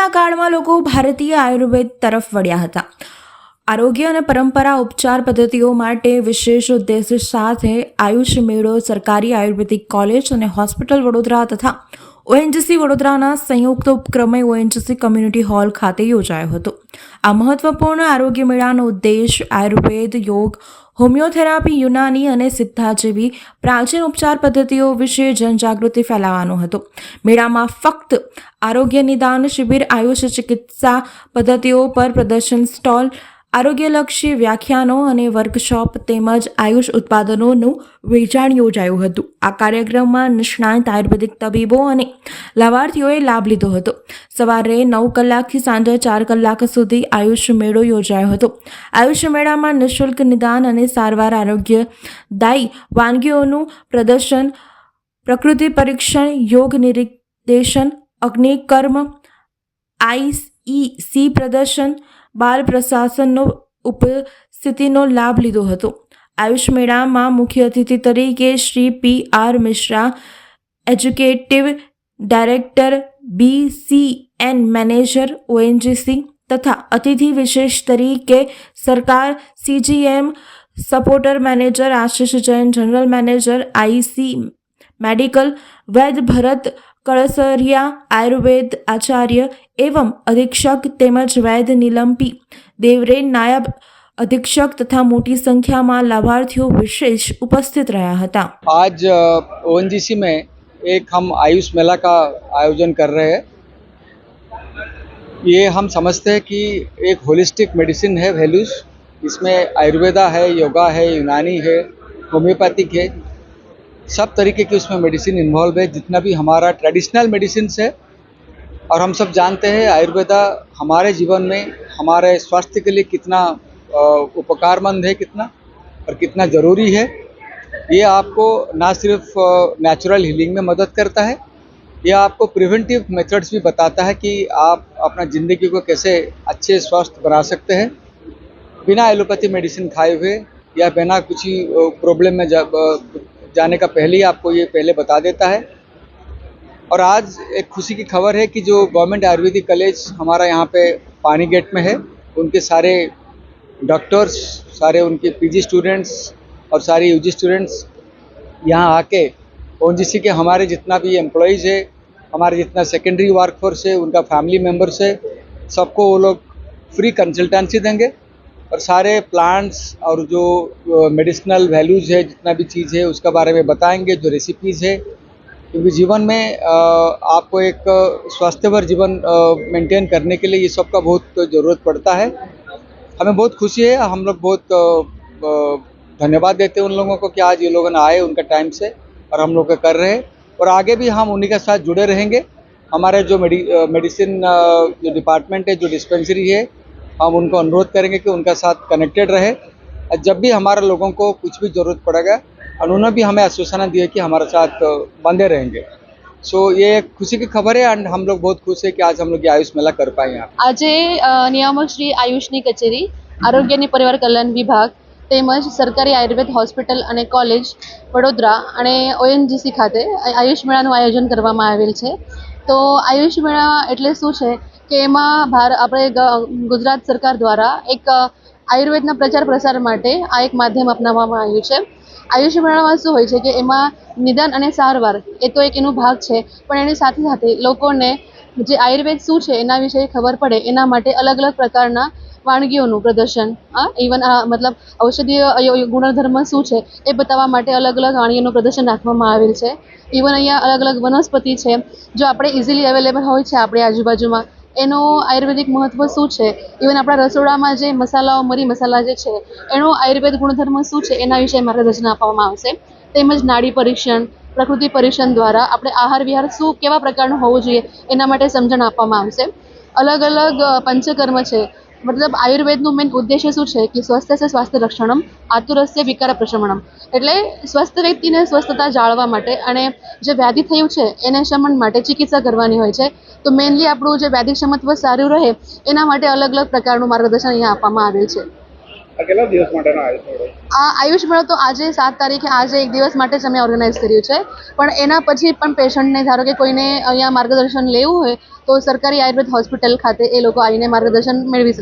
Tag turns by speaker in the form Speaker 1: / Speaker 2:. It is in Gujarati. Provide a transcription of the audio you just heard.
Speaker 1: કોરોનાના કાળમાં લોકો ભારતીય આયુર્વેદ તરફ વળ્યા હતા. આરોગ્ય અને પરંપરા ઉપચાર પદ્ધતિઓ માટે વિશેષ ઉદ્દેશ્ય સાથે આયુષ મેળો સરકારી આયુર્વેદિક કોલેજ અને હોસ્પિટલ વડોદરા તથા ઓએનજીસી વડોદરાના સંયુક્ત ઉપક્રમે ઓએનજીસી કમ્યુનિટી હોલ ખાતે યોજાયો હતો. આ મહત્વપૂર્ણ આરોગ્ય મેળાનો ઉદ્દેશ આયુર્વેદ, યોગ, હોમિયોથેરાપી, યુનાની અને સિદ્ધા જેવી પ્રાચીન ઉપચાર પદ્ધતિઓ વિશે જનજાગૃતિ ફેલાવવાનો હતો. મેળામાં ફક્ત આરોગ્ય નિદાન શિબિર, આયુષ ચિકિત્સા પદ્ધતિઓ પર પ્રદર્શન સ્ટોલ, આરોગ્યલક્ષી વ્યાખ્યાનો અને વર્કશોપ તેમજ આયુષ ઉત્પાદનોનું વેચાણ યોજાયું હતું. આ કાર્યક્રમમાં નિષ્ણાત આયુર્વેદિક તબીબો અને લાભાર્થીઓએ લાભ લીધો હતો. સવારે 9 કલાકથી સાંજે 4 કલાક સુધી આયુષ મેળો યોજાયો હતો. આયુષ મેળામાં નિઃશુલ્ક નિદાન અને સારવાર, આરોગ્યદાયી વાનગીઓનું પ્રદર્શન, પ્રકૃતિ પરીક્ષણ, યોગ નિર્દેશન, અગ્નિકર્મ, આઈઈસી પ્રદર્શન, બાલ પ્રશાસનનો ઉપસ્થિતિનો લાભ લીધો હતો. આયુષ મેળામાં મુખ્ય અતિથિ તરીકે Shri PR Mishra, executive director, BCN manager, ONGC તથા અતિથિ વિશેષ તરીકે સરકાર CGM supporter manager Ashish Jain, general manager IC medical, વૈદ ભરત કળસરિયા, આયુર્વેદ આચાર્ય एवं अधीक्षक तेमज वैद्य नीलम देवरे, नायब अधीक्षक तथा मोटी संख्या में लाभार्थियों विशेष उपस्थित रहा था.
Speaker 2: आज ONGC में एक हम आयुष मेला का आयोजन कर रहे हैं. ये हम समझते हैं कि एक होलिस्टिक मेडिसिन है वैल्यूज. इसमें आयुर्वेदा है, योगा है, यूनानी है, होम्योपैथिक है, सब तरीके की उसमें मेडिसिन इन्वॉल्व है. जितना भी हमारा ट्रेडिशनल मेडिसिन है और हम सब जानते हैं आयुर्वेदा हमारे जीवन में हमारे स्वास्थ्य के लिए कितना उपकारमंद है, कितना और कितना ज़रूरी है. ये आपको ना सिर्फ नेचुरल हीलिंग में मदद करता है, ये आपको प्रिवेंटिव मेथड्स भी बताता है कि आप अपना ज़िंदगी को कैसे अच्छे स्वस्थ बना सकते हैं बिना एलोपैथी मेडिसिन खाए हुए या बिना कुछ ही प्रॉब्लम में जाने का पहले ही आपको ये पहले बता देता है. और आज एक खुशी की खबर है कि जो गवर्नमेंट आयुर्वेदिक कॉलेज हमारा यहाँ पे पानी गेट में है, उनके सारे डॉक्टर्स, सारे उनके PG स्टूडेंट्स और सारे UG स्टूडेंट्स यहाँ आके ONGC के हमारे जितना भी एम्प्लॉयज़ है, हमारे जितना सेकेंडरी वर्कफोर्स है, उनका फैमिली मेम्बर्स है, सबको वो लोग फ्री कंसल्टेंसी देंगे और सारे प्लांट्स और जो मेडिसिनल वैल्यूज़ है, जितना भी चीज़ है उसका बारे में बताएंगे, जो रेसिपीज़ है. क्योंकि जीवन में आपको एक स्वास्थ्यवर जीवन मेंटेन करने के लिए ये सब का बहुत ज़रूरत पड़ता है. हमें बहुत खुशी है, हम लोग बहुत धन्यवाद देते हैं उन लोगों को कि आज ये लोगों ने आए उनका टाइम से और हम लोग कर रहे हैं. और आगे भी हम उन्हीं के साथ जुड़े रहेंगे. हमारे जो मेडिसिन जो डिपार्टमेंट है, जो डिस्पेंसरी है, हम उनको अनुरोध करेंगे कि उनका साथ कनेक्टेड रहे. और जब भी हमारे लोगों को कुछ भी ज़रूरत पड़ेगा, उन्होंने भी हमें आश्वासन दिया कि हमारे साथ बंधे रहेंगे. सो ये एक खुशी की खबर है एंड हम लोग बहुत खुश है कि आज हम लोग ये आयुष मेला कर पाए. यहाँ
Speaker 3: आज नियामक श्री आयुषनी कचेरी, आरोग्य परिवार कल्याण विभाग તેમજ સરકારી આયુર્વેદ હોસ્પિટલ અને કોલેજ વડોદરા અને ONGC ખાતે આયુષ મેળાનું આયોજન કરવામાં આવેલ છે. તો આયુષ મેળા એટલે શું છે કે એમાં આપણે ગુજરાત સરકાર દ્વારા એક આયુર્વેદના પ્રચાર પ્રસાર માટે આ એક માધ્યમ અપનાવવામાં આવ્યું છે. આયુષ મેળામાં શું હોય છે કે એમાં નિદાન અને સારવાર એ તો એક એનો ભાગ છે, પણ એની સાથે સાથે લોકોને જે આયુર્વેદ શું છે એના વિશે ખબર પડે એના માટે અલગ અલગ પ્રકારના વાનગીઓનું પ્રદર્શન, ઇવન મતલબ ઔષધીય ગુણધર્મ શું છે એ બતાવવા માટે અલગ અલગ વાનગીઓનું પ્રદર્શન રાખવામાં આવેલ છે. ઇવન અહીંયા અલગ અલગ વનસ્પતિ છે જો આપણે ઇઝીલી અવેલેબલ હોય છે આપણી આજુબાજુમાં, એનો આયુર્વેદિક મહત્વ શું છે, ઇવન આપણા રસોડામાં જે મસાલાઓ, મરી મસાલા જે છે એનો આયુર્વેદ ગુણધર્મ શું છે એના વિશે માર્ગદર્શન આપવામાં આવશે. તેમજ નાડી પરીક્ષણ, પ્રકૃતિ પરીક્ષણ દ્વારા આપણે આહાર વિહાર શું કેવા પ્રકારનું હોવું જોઈએ એના માટે સમજણ આપવામાં આવશે. અલગ અલગ પંચકર્મ છે, મતલબ આયુર્વેદનું મેઇન ઉદ્દેશ્ય શું છે કે સ્વસ્થ છે સ્વાસ્થ્ય રક્ષણમ, આતુરસ્ય વિકાર પ્રશમનમ, એટલે સ્વસ્થ વ્યક્તિને સ્વસ્થતા જાળવવા માટે અને જે વ્યાધિ થયું છે એને શમન માટે ચિકિત્સા કરવાની હોય છે. તો મેઇનલી આપણું જે વૈદિક ક્ષમત્વ સારું રહે એના માટે અલગ અલગ પ્રકારનું માર્ગદર્શન અહીંયા આપવામાં આવેલ છે.
Speaker 4: આ કેટલા દિવસ માટેનો આયુષ મેળો?
Speaker 3: આ આયુષ મેળો તો આજે 7 તારીખે આજે એક દિવસ માટે જ અમે ઓર્ગેનાઇઝ કર્યું છે, પણ એના પછી પણ પેશન્ટને ધારો કે કોઈને અહીંયા માર્ગદર્શન લેવું હોય તો સરકારી આયુર્વેદ હોસ્પિટલ ખાતે એ લોકો આવીને માર્ગદર્શન મેળવી શકે.